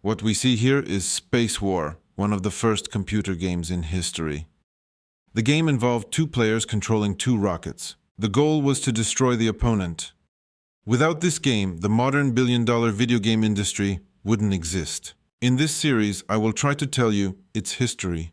What we see here is Space War, one of the first computer games in history. The game involved two players controlling two rockets. The goal was to destroy the opponent. Without this game, the modern billion-dollar video game industry wouldn't exist. In this series, I will try to tell you its history.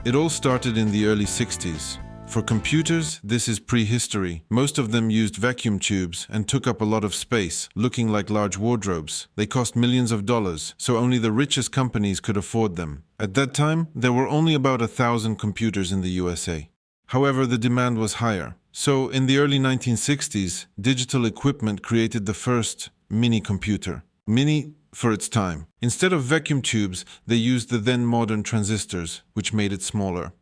It all started in the early 60s. For computers, this is prehistory. Most of them used vacuum tubes and took up a lot of space, looking like large wardrobes. They cost millions of dollars, so only the richest companies could afford them. At that time, there were only about 1,000 computers in the USA. However, the demand was higher. So, in the early 1960s, digital equipment created the first mini-computer. Mini for its time. Instead of vacuum tubes, they used the then modern transistors, which made it smaller.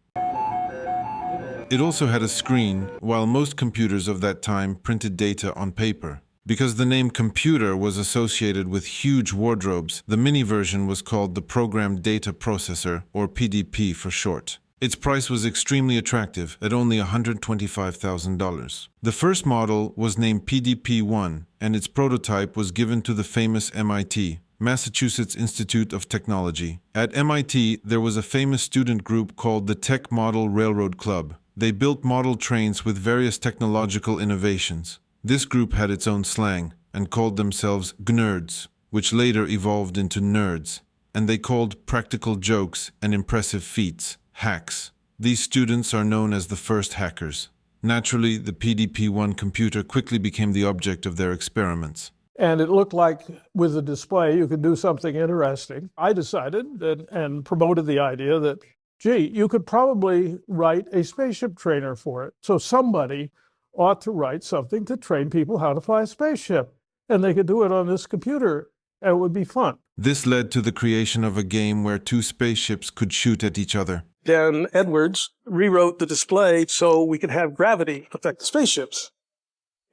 It also had a screen, while most computers of that time printed data on paper. Because the name computer was associated with huge wardrobes, the mini version was called the Programmed Data Processor, or PDP for short. Its price was extremely attractive, at only $125,000. The first model was named PDP-1, and its prototype was given to the famous MIT, Massachusetts Institute of Technology. At MIT, there was a famous student group called the Tech Model Railroad Club. They built model trains with various technological innovations. This group had its own slang and called themselves GNERDs, which later evolved into nerds, and they called practical jokes and impressive feats hacks. These students are known as the first hackers. Naturally, the PDP-1 computer quickly became the object of their experiments. And it looked like with the display you could do something interesting. I decided and promoted the idea that, gee, you could probably write a spaceship trainer for it. So somebody ought to write something to train people how to fly a spaceship. And they could do it on this computer, and it would be fun. This led to the creation of a game where two spaceships could shoot at each other. Dan Edwards rewrote the display so we could have gravity affect the spaceships.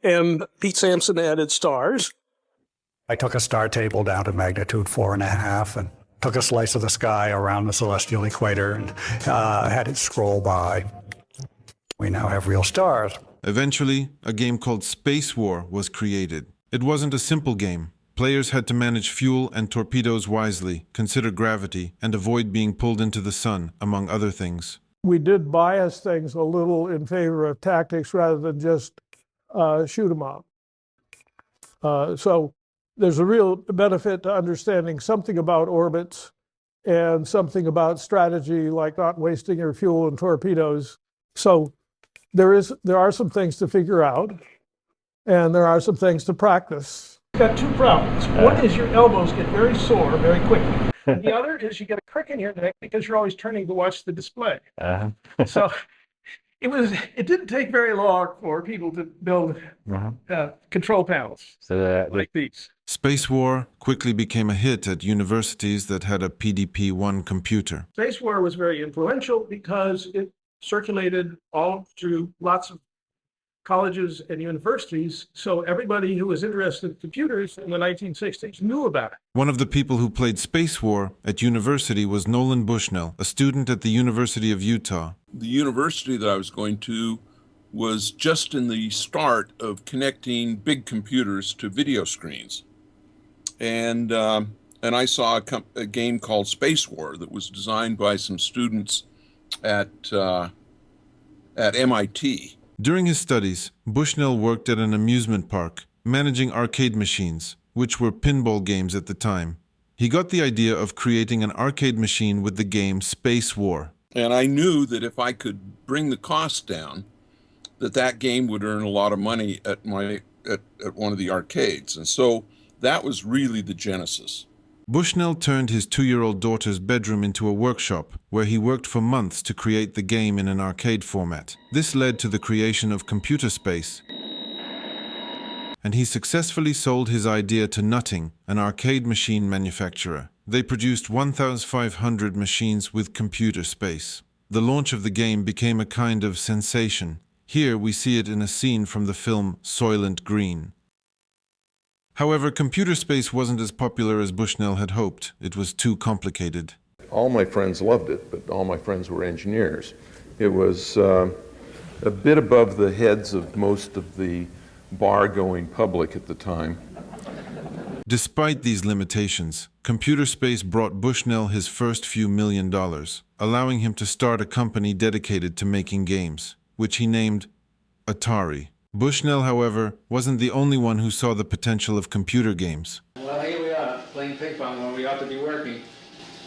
And Pete Sampson added stars. I took a star table down to magnitude 4.5 and took a slice of the sky around the celestial equator and had it scroll by. We now have real stars. Eventually, a game called Space War was created. It wasn't a simple game. Players had to manage fuel and torpedoes wisely, consider gravity, and avoid being pulled into the sun, among other things. We did bias things a little in favor of tactics rather than just shoot 'em up. So there's a real benefit to understanding something about orbits and something about strategy, like not wasting your fuel and torpedoes. So there are some things to figure out, and there are some things to practice. You've got two problems. One is your elbows get very sore very quickly. And the other is you get a crick in your neck because you're always turning to watch the display. So it didn't take very long for people to build control panels like these. Space War quickly became a hit at universities that had a PDP-1 computer. Space War was very influential because it circulated all through lots of colleges and universities, so everybody who was interested in computers in the 1960s knew about it. One of the people who played Space War at university was Nolan Bushnell, a student at the University of Utah. The university that I was going to was just in the start of connecting big computers to video screens. And I saw a game called Space War that was designed by some students at MIT. During his studies, Bushnell worked at an amusement park, managing arcade machines, which were pinball games at the time. He got the idea of creating an arcade machine with the game Space War. And I knew that if I could bring the cost down, that game would earn a lot of money at one of the arcades. And so that was really the genesis. Bushnell turned his 2-year-old daughter's bedroom into a workshop where he worked for months to create the game in an arcade format. This led to the creation of Computer Space, and he successfully sold his idea to Nutting, an arcade machine manufacturer. They produced 1,500 machines with Computer Space. The launch of the game became a kind of sensation. Here we see it in a scene from the film Soylent Green. However, Computer Space wasn't as popular as Bushnell had hoped. It was too complicated. All my friends loved it, but all my friends were engineers. It was a bit above the heads of most of the bar-going public at the time. Despite these limitations, Computer Space brought Bushnell his first few $1 million, allowing him to start a company dedicated to making games, which he named Atari. Bushnell, however, wasn't the only one who saw the potential of computer games. Well, here we are, playing ping pong when we ought to be working.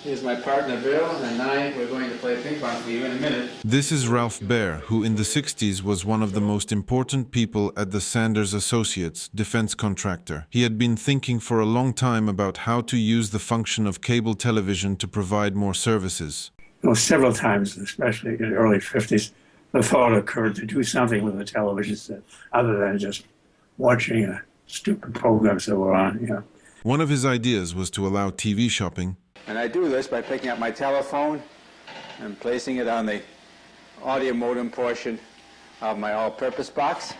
Here's my partner, Bill, and we're going to play ping pong for you in a minute. This is Ralph Baer, who in the 60s was one of the most important people at the Sanders Associates, defense contractor. He had been thinking for a long time about how to use the function of cable television to provide more services. Well, several times, especially in the early 50s, the thought occurred to do something with the television set other than just watching stupid programs that were on, you know. One of his ideas was to allow TV shopping. And I do this by picking up my telephone and placing it on the audio modem portion of my all-purpose box.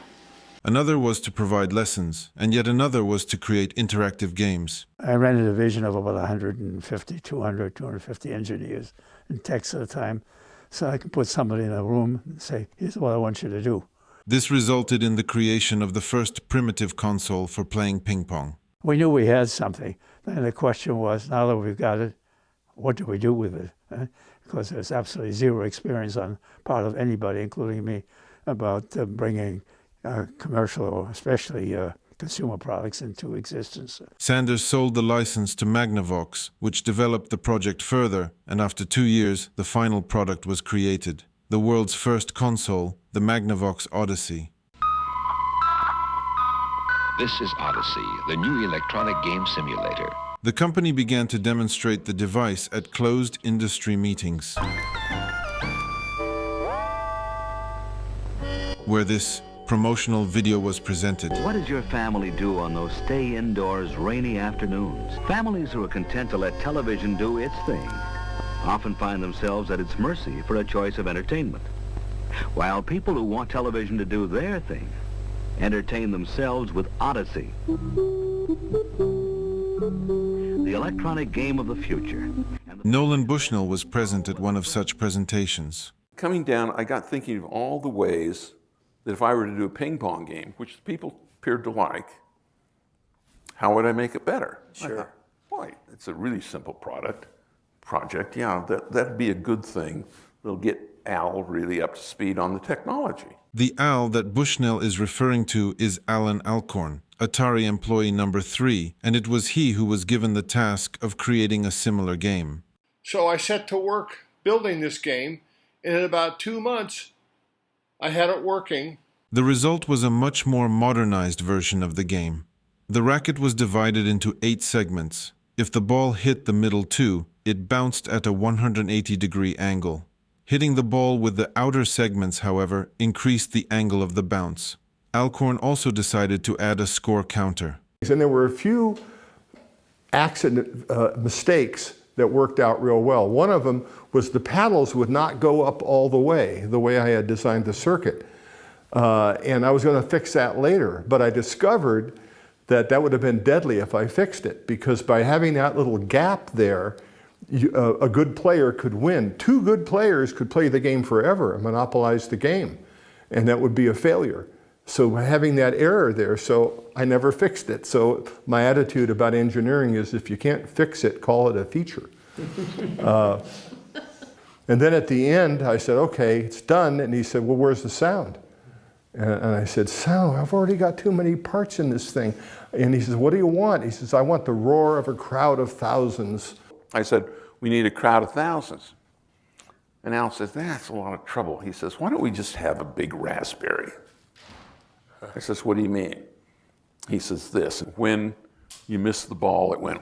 Another was to provide lessons, and yet another was to create interactive games. I ran a division of about 150, 200, 250 engineers and techs at a time, so I could put somebody in a room and say, here's what I want you to do. This resulted in the creation of the first primitive console for playing ping pong. We knew we had something. Then the question was, now that we've got it, what do we do with it? Because there's absolutely zero experience on part of anybody, including me, about bringing commercial or especially consumer products into existence. Sanders sold the license to Magnavox, which developed the project further, and after 2 years, the final product was created. The world's first console, the Magnavox Odyssey. This is Odyssey, the new electronic game simulator. The company began to demonstrate the device at closed industry meetings, where this promotional video was presented. What does your family do on those stay indoors rainy afternoons? Families who are content to let television do its thing often find themselves at its mercy for a choice of entertainment, while people who want television to do their thing entertain themselves with Odyssey, the electronic game of the future. Nolan Bushnell was present at one of such presentations. Coming down, I got thinking of all the ways that if I were to do a ping pong game, which people appeared to like, how would I make it better? Sure. I thought, boy, it's a really simple project. Yeah, that'd be a good thing. It'll get Al really up to speed on the technology. The Al that Bushnell is referring to is Alan Alcorn, Atari employee number 3, and it was he who was given the task of creating a similar game. So I set to work building this game, and in about 2 months, I had it working. The result was a much more modernized version of the game. The racket was divided into 8 segments. If the ball hit the middle 2, it bounced at a 180-degree angle. Hitting the ball with the outer segments, however, increased the angle of the bounce. Alcorn also decided to add a score counter. And there were a few mistakes that worked out real well. One of them was the paddles would not go up all the way I had designed the circuit. And I was going to fix that later, but I discovered that would have been deadly if I fixed it, because by having that little gap there, a good player could win. 2 good players could play the game forever and monopolize the game, and that would be a failure. So having that error there, so I never fixed it. So my attitude about engineering is, if you can't fix it, call it a feature. And then at the end, I said, okay, it's done. And he said, well, where's the sound? And I said, sound? I've already got too many parts in this thing. And he says, what do you want? He says, I want the roar of a crowd of thousands. I said, we need a crowd of thousands. And Al says, that's a lot of trouble. He says, why don't we just have a big raspberry? I says, what do you mean? He says, this. When you missed the ball, it went,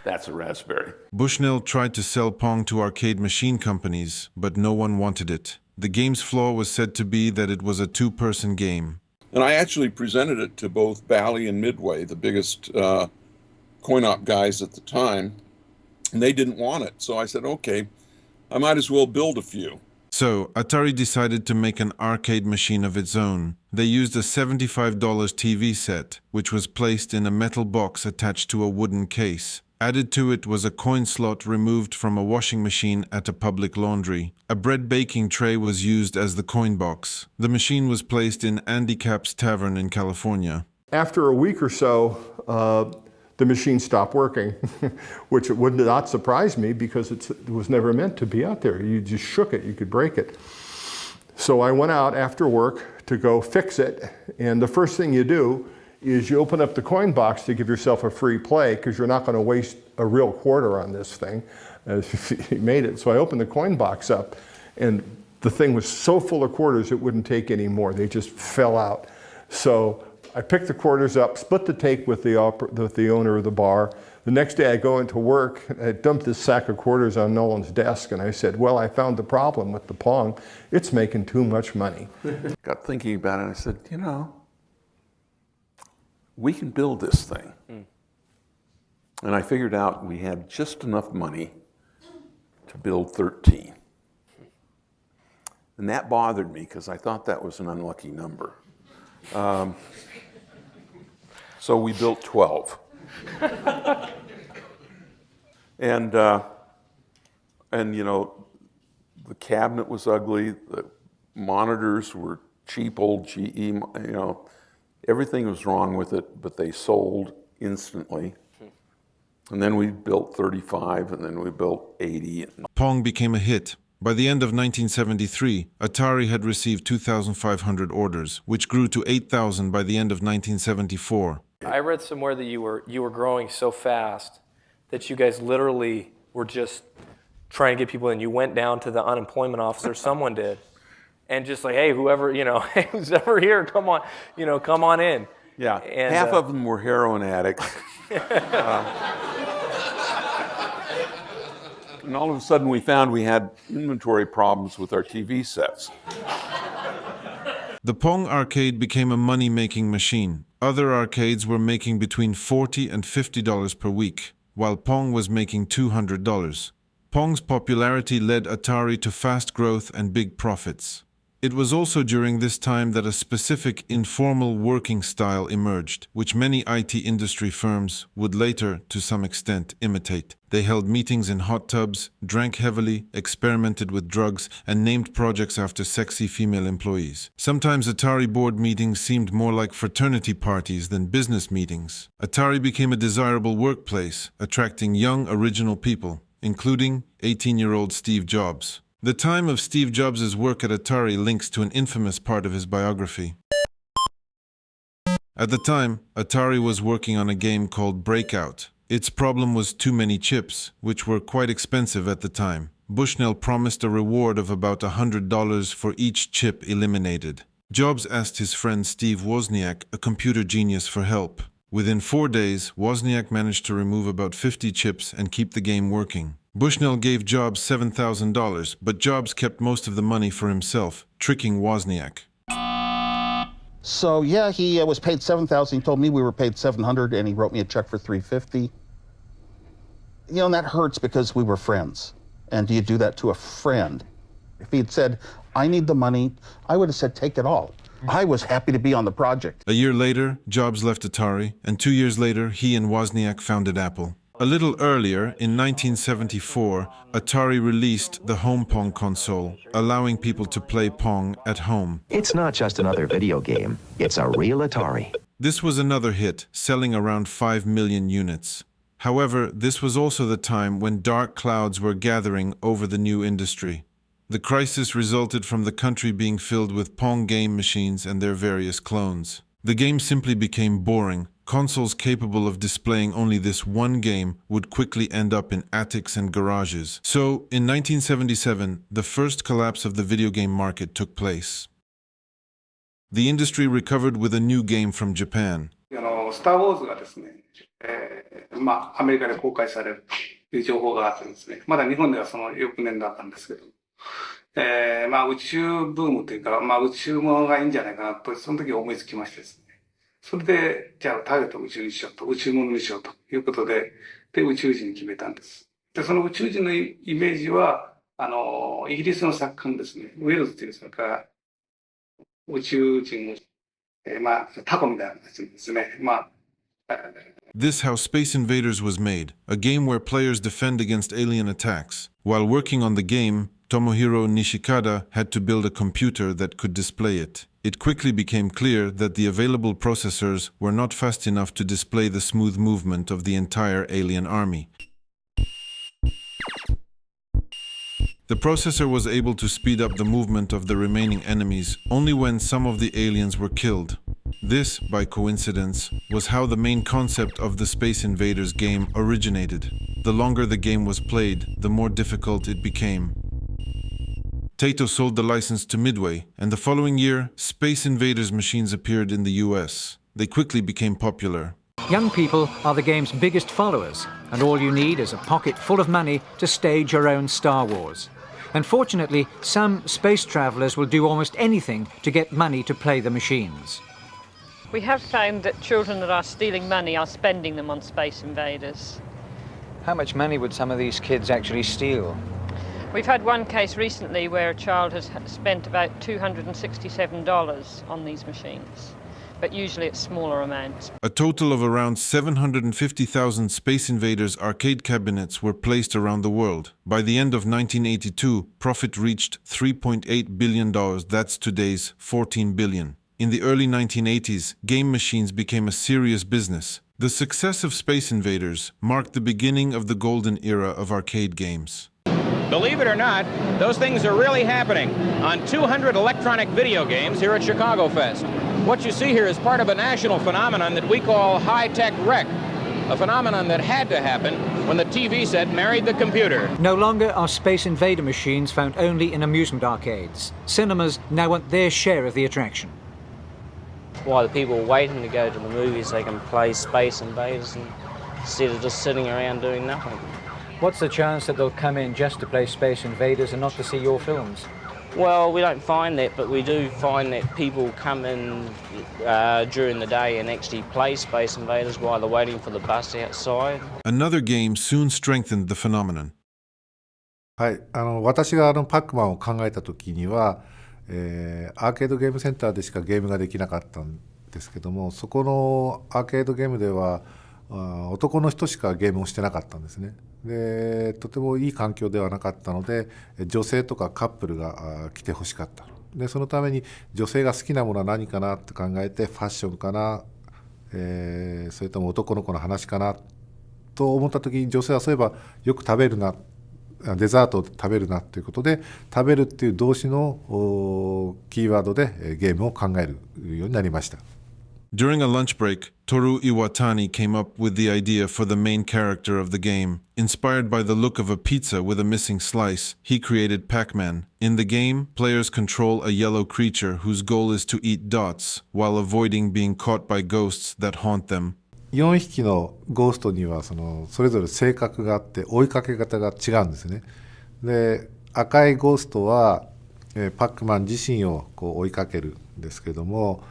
that's a raspberry. Bushnell tried to sell Pong to arcade machine companies, but no one wanted it. The game's flaw was said to be that it was a 2-person game. And I actually presented it to both Bally and Midway, the biggest coin-op guys at the time, and they didn't want it. So I said, okay, I might as well build a few. So Atari decided to make an arcade machine of its own. They used a $75 TV set, which was placed in a metal box attached to a wooden case. Added to it was a coin slot removed from a washing machine at a public laundry. A bread baking tray was used as the coin box. The machine was placed in Andy Capp's Tavern in California. After a week or so, the machine stopped working, which would not surprise me because it was never meant to be out there. You just shook it, you could break it. So I went out after work to go fix it, and the first thing you do is you open up the coin box to give yourself a free play because you're not going to waste a real quarter on this thing if you made it. So I opened the coin box up, and the thing was so full of quarters it wouldn't take any more. They just fell out. So I picked the quarters up, split the take with the owner of the bar. The next day I go into work, I dumped this sack of quarters on Nolan's desk, and I said, well, I found the problem with the Pong. It's making too much money. Got thinking about it, and I said, you know, we can build this thing. And I figured out we had just enough money to build 13. And that bothered me because I thought that was an unlucky number. So we built 12. And you know, the cabinet was ugly, the monitors were cheap old GE, you know, everything was wrong with it, but they sold instantly. And then we built 35, and then we built 80. Pong became a hit. By the end of 1973, Atari had received 2,500 orders, which grew to 8,000 by the end of 1974. I read somewhere that you were growing so fast that you guys literally were just trying to get people in. You went down to the unemployment office, or someone did, and just like, hey, whoever, you know, hey, who's ever here, come on, you know, come on in. Yeah, and, half of them were heroin addicts. And all of a sudden we found we had inventory problems with our TV sets. The Pong arcade became a money-making machine. Other arcades were making between $40 and $50 per week, while Pong was making $200. Pong's popularity led Atari to fast growth and big profits. It was also during this time that a specific informal working style emerged, which many IT industry firms would later, to some extent, imitate. They held meetings in hot tubs, drank heavily, experimented with drugs, and named projects after sexy female employees. Sometimes Atari board meetings seemed more like fraternity parties than business meetings. Atari became a desirable workplace, attracting young, original people, including 18-year-old Steve Jobs. The time of Steve Jobs' work at Atari links to an infamous part of his biography. At the time, Atari was working on a game called Breakout. Its problem was too many chips, which were quite expensive at the time. Bushnell promised a reward of about $100 for each chip eliminated. Jobs asked his friend Steve Wozniak, a computer genius, for help. Within 4 days, Wozniak managed to remove about 50 chips and keep the game working. Bushnell gave Jobs $7,000, but Jobs kept most of the money for himself, tricking Wozniak. So yeah, he was paid $7,000. He told me we were paid $700, and he wrote me a check for $350. You know, and that hurts because we were friends. And do you do that to a friend? If he had said, I need the money, I would have said, take it all. I was happy to be on the project. A year later, Jobs left Atari, and 2 years later, he and Wozniak founded Apple. A little earlier, in 1974, Atari released the Home Pong console, allowing people to play Pong at home. It's not just another video game, it's a real Atari. This was another hit, selling around 5 million units. However, this was also the time when dark clouds were gathering over the new industry. The crisis resulted from the country being filled with Pong game machines and their various clones. The game simply became boring. Consoles capable of displaying only this one game would quickly end up in attics and garages. So, in 1977, the first collapse of the video game market took place. The industry recovered with a new game from Japan. スター・ウォーズがですね、アメリカで公開されるという情報があってですね、まだ日本ではその翌年だったんですけど、宇宙ブームというか、宇宙ものがいいんじゃないかなと、その時思いつきましてですね。それで、じゃあターゲットを宇宙にしようと、宇宙ものにしようということで、宇宙人に決めたんです。で、その宇宙人のイメージは、イギリスの作家のですね、ウェルズというそれから宇宙人を、タコみたいなやつですね。This How Space Invaders was made, a game where players defend against alien attacks. While working on the game, Tomohiro Nishikada had to build a computer that could display it. it quickly became clear that the available processors were not fast enough to display the smooth movement of the entire alien army. The processor was able to speed up the movement of the remaining enemies only when some of the aliens were killed. This, by coincidence, was how the main concept of the Space Invaders game originated. The longer the game was played, the more difficult it became. Taito sold the license to Midway, and the following year, Space Invaders machines appeared in the US. They quickly became popular. Young people are the game's biggest followers, and all you need is a pocket full of money to stage your own Star Wars. Unfortunately, some space travelers will do almost anything to get money to play the machines. We have found that children that are stealing money are spending them on Space Invaders. How much money would some of these kids actually steal? We've had one case recently where a child has spent about $267 on these machines, but usually it's smaller amounts. A total of around 750,000 Space Invaders arcade cabinets were placed around the world. By the end of 1982, profit reached $3.8 billion. That's today's $14 billion. In the early 1980s, game machines became a serious business. The success of Space Invaders marked the beginning of the golden era of arcade games. Believe it or not, those things are really happening on 200 electronic video games here at Chicago Fest. What you see here is part of a national phenomenon that we call high-tech rec, a phenomenon that had to happen when the TV set married the computer. No longer are Space Invader machines found only in amusement arcades. Cinemas now want their share of the attraction. While the people are waiting to go to the movies, they can play Space Invaders instead of just sitting around doing nothing. What's the chance that they'll come in just to play Space Invaders and not to see your films? Well, we don't find that, but we do find that people come in during the day and actually play Space Invaders while they're waiting for the bus outside. Another game soon strengthened the phenomenon. はい、私がパックマンを考えた時には、アーケードゲームセンターでしかゲームができなかったんですけども、そこのアーケードゲームでは男の人しかゲームをしてなかったんですね。で、とてもいい環境ではなかったので、女性とかカップルが来てほしかった。で、そのために女性が好きなものは何かなって考えて、ファッションかな、それとも男の子の話かなと思った時に、女性はそういえばよく食べるな、デザートを食べるなということで、食べるっていう動詞のキーワードでゲームを考えるようになりました。During a lunch break, Toru Iwatani came up with the idea for the main character of the game. Inspired by the look of a pizza with a missing slice, he created Pac-Man. In the game, players control a yellow creature whose goal is to eat dots while avoiding being caught by ghosts that haunt them. 4匹のゴーストにはそれぞれ性格があって追いかけ方が違うんですね。で、赤いゴーストは、パックマン自身を追いかけるんですけども、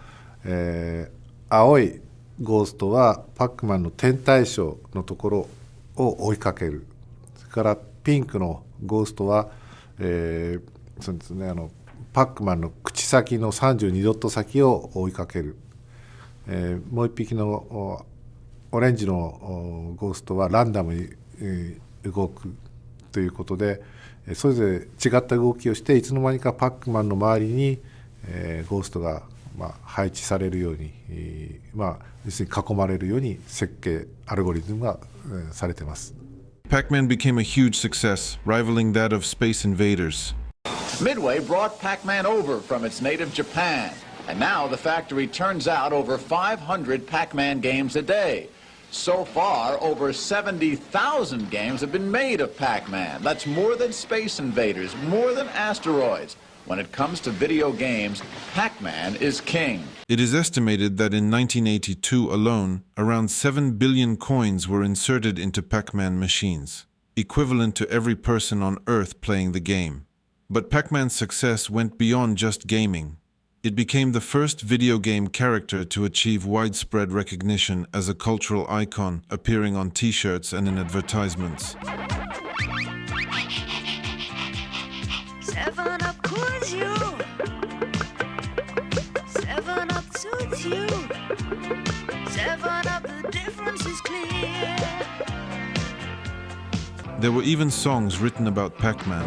青いゴーストはパックマンの天体ショーのところを追いかける。それからピンクのゴーストは、そうですね、パックマンの口先の32ドット先を追いかける。もう一匹のオレンジのゴーストはランダムに動くということで、それぞれ違った動きをしていつの間にかパックマンの周りにゴーストが配置されるように、要するに囲まれるように設計アルゴリズムがされています。Pac-Man became a huge success, rivaling that of Space Invaders. Midway brought Pac-Man over from its native Japan, and now the factory turns out over 500 Pac-Man games a day. So far, over 70,000 games have been made of Pac-Man. That's more than Space Invaders, more than Asteroids. When it comes to video games, Pac-Man is king. It is estimated that in 1982 alone, around 7 billion coins were inserted into Pac-Man machines, equivalent to every person on Earth playing the game. But Pac-Man's success went beyond just gaming. It became the first video game character to achieve widespread recognition as a cultural icon, appearing on T-shirts and in advertisements. 7-Up cools you. 7-Up suits you. 7-Up, the difference is clear. There were even songs written about Pac-Man.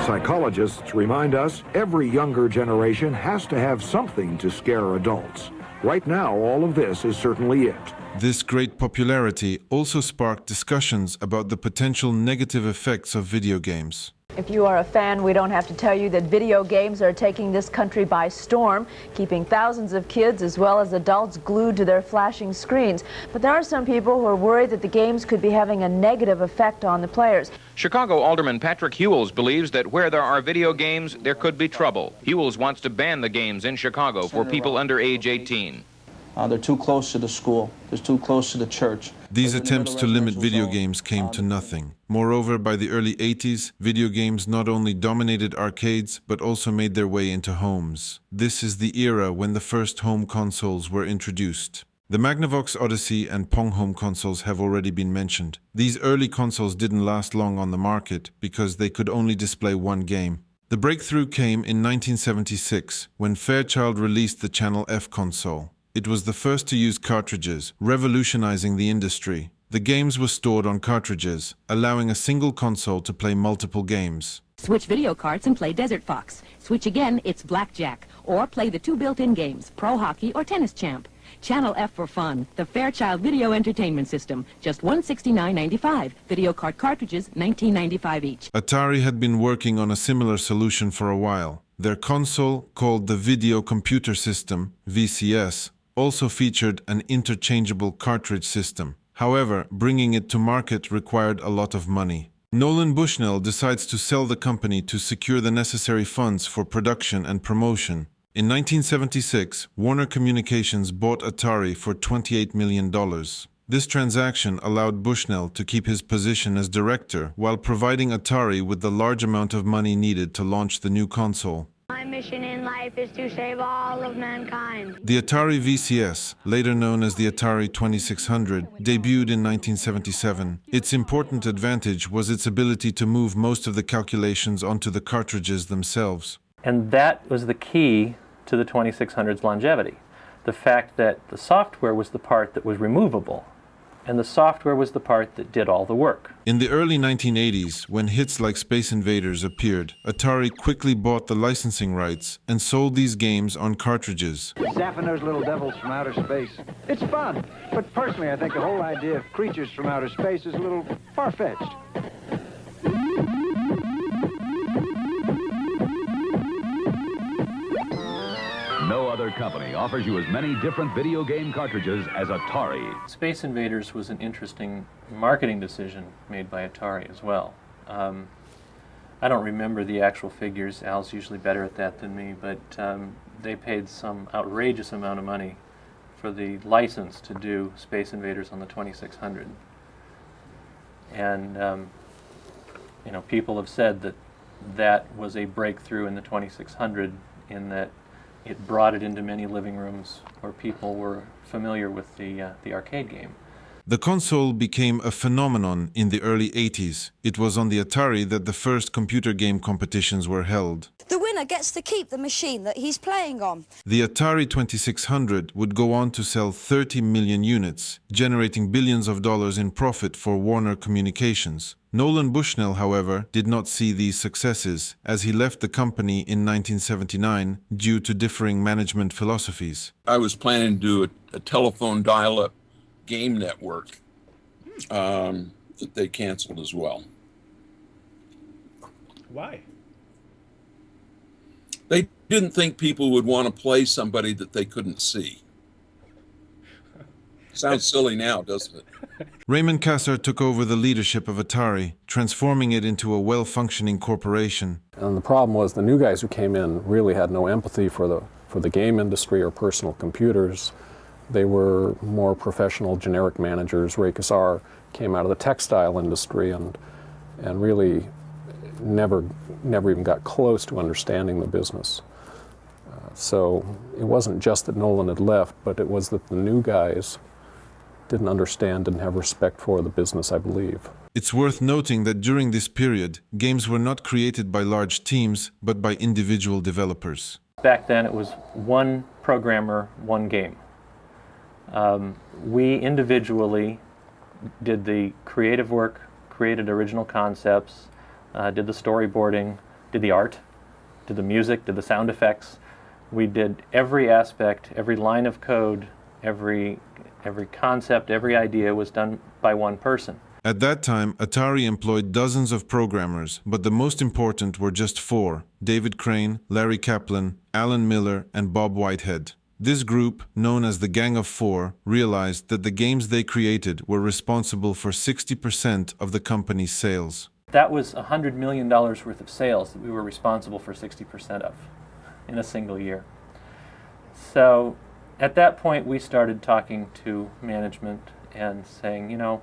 Psychologists remind us every younger generation has to have something to scare adults. Right now, all of this is certainly it. This great popularity also sparked discussions about the potential negative effects of video games. If you are a fan, we don't have to tell you that video games are taking this country by storm, keeping thousands of kids as well as adults glued to their flashing screens. But there are some people who are worried that the games could be having a negative effect on the players. Chicago Alderman Patrick Hewells believes that where there are video games, there could be trouble. Hewells wants to ban the games in Chicago for people under age 18. They're too close to the school. They're too close to the church. These attempts to limit video games came to nothing. Moreover, by the early 80s, video games not only dominated arcades, but also made their way into homes. This is the era when the first home consoles were introduced. The Magnavox Odyssey and Pong home consoles have already been mentioned. These early consoles didn't last long on the market because they could only display one game. The breakthrough came in 1976 when Fairchild released the Channel F console. It was the first to use cartridges, revolutionizing the industry. The games were stored on cartridges, allowing a single console to play multiple games. Switch video carts and play Desert Fox. Switch again, it's Blackjack. Or play the two built-in games, Pro Hockey or Tennis Champ. Channel F for fun, the Fairchild Video Entertainment System, just $169.95. Video cart cartridges, $19.95 each. Atari had been working on a similar solution for a while. Their console, called the Video Computer System, VCS, also featured an interchangeable cartridge system. However, bringing it to market required a lot of money. Nolan Bushnell decides to sell the company to secure the necessary funds for production and promotion. In 1976, Warner Communications bought Atari for $28 million. This transaction allowed Bushnell to keep his position as director while providing Atari with the large amount of money needed to launch the new console. My mission in life is to save all of mankind. The Atari VCS, later known as the Atari 2600, debuted in 1977. Its important advantage was its ability to move most of the calculations onto the cartridges themselves. And that was the key to the 2600's longevity. The fact that the software was the part that was removable, and the software was the part that did all the work. In the early 1980s, when hits like Space Invaders appeared, Atari quickly bought the licensing rights and sold these games on cartridges. Zapping those little devils from outer space. It's fun, but personally I think the whole idea of creatures from outer space is a little far-fetched. No other company offers you as many different video game cartridges as Atari. Space Invaders was an interesting marketing decision made by Atari as well. I don't remember the actual figures. Al's usually better at that than me, but they paid some outrageous amount of money for the license to do Space Invaders on the 2600. And you know, people have said that that was a breakthrough in the 2600 in that it brought it into many living rooms where people were familiar with the arcade game. The console became a phenomenon in the early 80s. It was on the Atari that the first computer game competitions were held. The winner gets to keep the machine that he's playing on. The Atari 2600 would go on to sell 30 million units, generating billions of dollars in profit for Warner Communications. Nolan Bushnell, however, did not see these successes, as he left the company in 1979 due to differing management philosophies. I was planning to do a telephone dial-up game network that they canceled as well. Why? They didn't think people would want to play somebody that they couldn't see. Sounds silly now, doesn't it? Raymond Kassar took over the leadership of Atari, transforming it into a well-functioning corporation. And the problem was the new guys who came in really had no empathy for the game industry or personal computers. They were more professional, generic managers. Ray Kassar came out of the textile industry and really never even got close to understanding the business. So it wasn't just that Nolan had left, but it was that the new guys didn't understand, didn't have respect for the business, I believe. It's worth noting that during this period, games were not created by large teams, but by individual developers. Back then it was one programmer, one game. We individually did the creative work, created original concepts, did the storyboarding, did the art, did the music, did the sound effects. We did every aspect, every line of code, every concept, every idea was done by one person. At that time, Atari employed dozens of programmers, but the most important were just four: David Crane, Larry Kaplan, Alan Miller, and Bob Whitehead. This group, known as the Gang of Four, realized that the games they created were responsible for 60% of the company's sales. That was $100 million worth of sales that we were responsible for 60% of in a single year. So at that point, we started talking to management and saying, you know,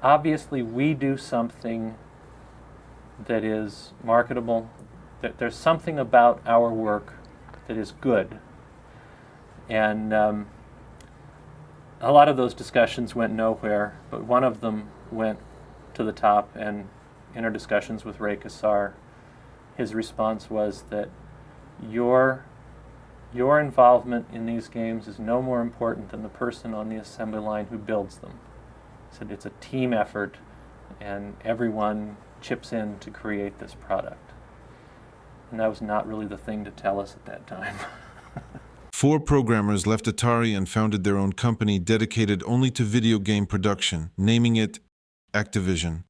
obviously we do something that is marketable, that there's something about our work that is good. And a lot of those discussions went nowhere, but one of them went to the top, and in our discussions with Ray Kassar, his response was that your involvement in these games is no more important than the person on the assembly line who builds them. He said it's a team effort, and everyone chips in to create this product. And that was not really the thing to tell us at that time. Four programmers left Atari and founded their own company dedicated only to video game production, naming it Activision.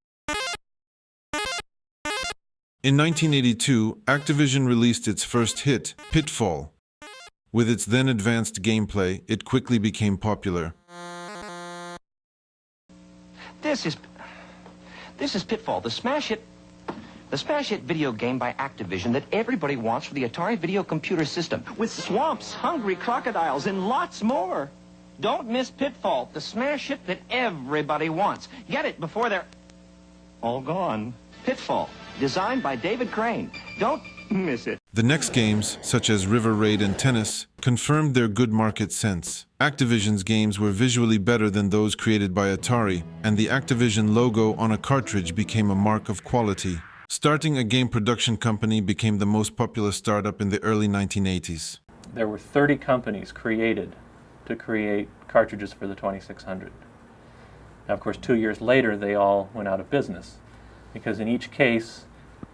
In 1982, Activision released its first hit, Pitfall. With its then advanced gameplay, it quickly became popular. This is Pitfall, the smash hit video game by Activision that everybody wants for the Atari video computer system, with swamps, hungry crocodiles, and lots more. Don't miss Pitfall, the smash hit that everybody wants. Get it before they're all gone. Pitfall, designed by David Crane. Don't miss it. The next games, such as River Raid and Tennis, confirmed their good market sense. Activision's games were visually better than those created by Atari, and the Activision logo on a cartridge became a mark of quality. Starting a game production company became the most popular startup in the early 1980s. There were 30 companies created to create cartridges for the 2600. Now, of course, 2 years later, they all went out of business, because in each case,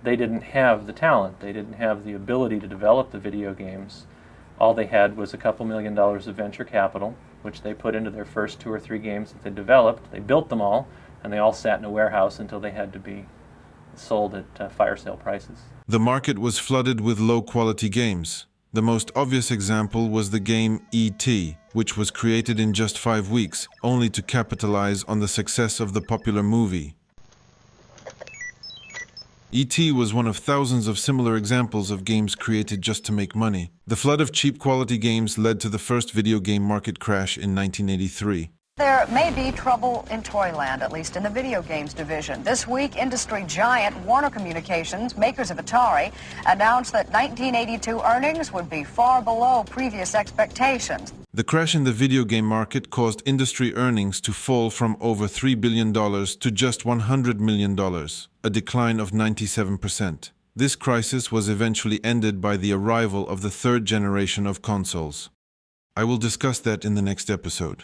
they didn't have the talent. They didn't have the ability to develop the video games. All they had was a couple $1 million of venture capital, which they put into their first 2 or 3 games that they developed. They built them all, and they all sat in a warehouse until they had to be sold at fire sale prices. The market was flooded with low-quality games. The most obvious example was the game E.T., which was created in just 5 weeks, only to capitalize on the success of the popular movie. E.T. was one of thousands of similar examples of games created just to make money. The flood of cheap quality games led to the first video game market crash in 1983. There may be trouble in Toyland, at least in the video games division. This week, industry giant Warner Communications, makers of Atari, announced that 1982 earnings would be far below previous expectations. The crash in the video game market caused industry earnings to fall from over $3 billion to just $100 million, a decline of 97%. This crisis was eventually ended by the arrival of the third generation of consoles. I will discuss that in the next episode.